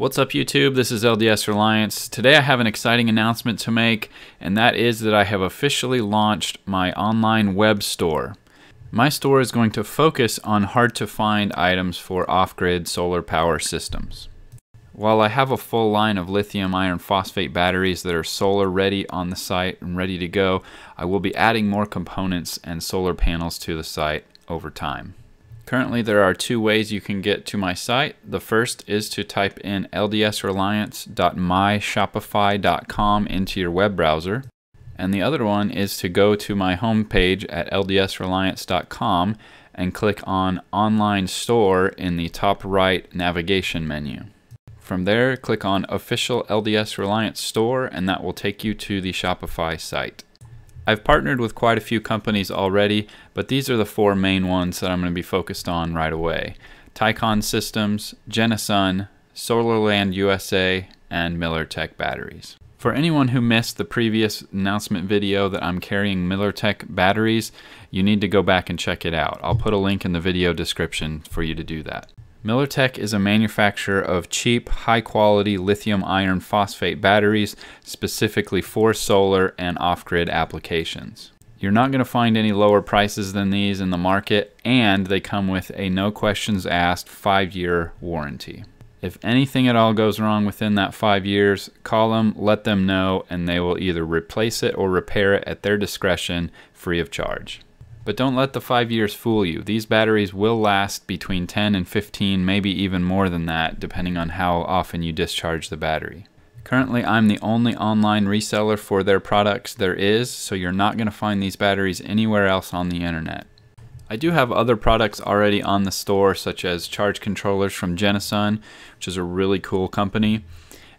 What's up YouTube? This is LDS Reliance. Today I have an exciting announcement to make, and that is that I have officially launched my online web store. My store is going to focus on hard to find items for off-grid solar power systems. While I have a full line of lithium iron phosphate batteries that are solar ready on the site and ready to go, I will be adding more components and solar panels to the site over time. Currently, there are two ways you can get to my site. The first is to type in ldsreliance.myshopify.com into your web browser. And the other one is to go to my homepage at ldsreliance.com and click on Online Store in the top right navigation menu. From there, click on Official LDS Reliance Store, and that will take you to the Shopify site. I've partnered with quite a few companies already, but these are the four main ones that I'm going to be focused on right away. Tycon Systems, Genasun, Solarland USA, and MillerTech Batteries. For anyone who missed the previous announcement video that I'm carrying MillerTech batteries, you need to go back and check it out. I'll put a link in the video description for you to do that. MillerTech is a manufacturer of cheap, high-quality lithium iron phosphate batteries specifically for solar and off-grid applications. You're not going to find any lower prices than these in the market, and they come with a no questions asked 5-year warranty. If anything at all goes wrong within that 5 years, call them, let them know, and they will either replace it or repair it at their discretion free of charge. But don't let the 5 years fool you. These batteries will last between 10 and 15, maybe even more than that, depending on how often you discharge the battery. Currently, I'm the only online reseller for their products there is, so you're not going to find these batteries anywhere else on the internet. I do have other products already on the store, such as charge controllers from Genasun, which is a really cool company,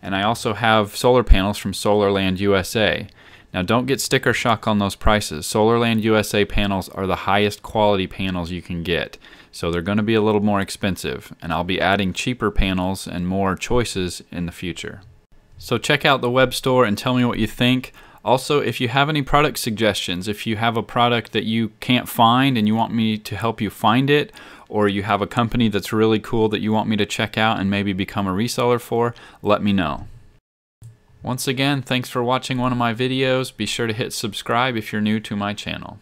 and I also have solar panels from Solarland USA. Now don't get sticker shock on those prices. Solarland USA panels are the highest quality panels you can get, so they're going to be a little more expensive, and I'll be adding cheaper panels and more choices in the future. So check out the web store and tell me what you think. Also, if you have any product suggestions, if you have a product that you can't find and you want me to help you find it, or you have a company that's really cool that you want me to check out and maybe become a reseller for, let me know. Once again, thanks for watching one of my videos. Be sure to hit subscribe if you're new to my channel.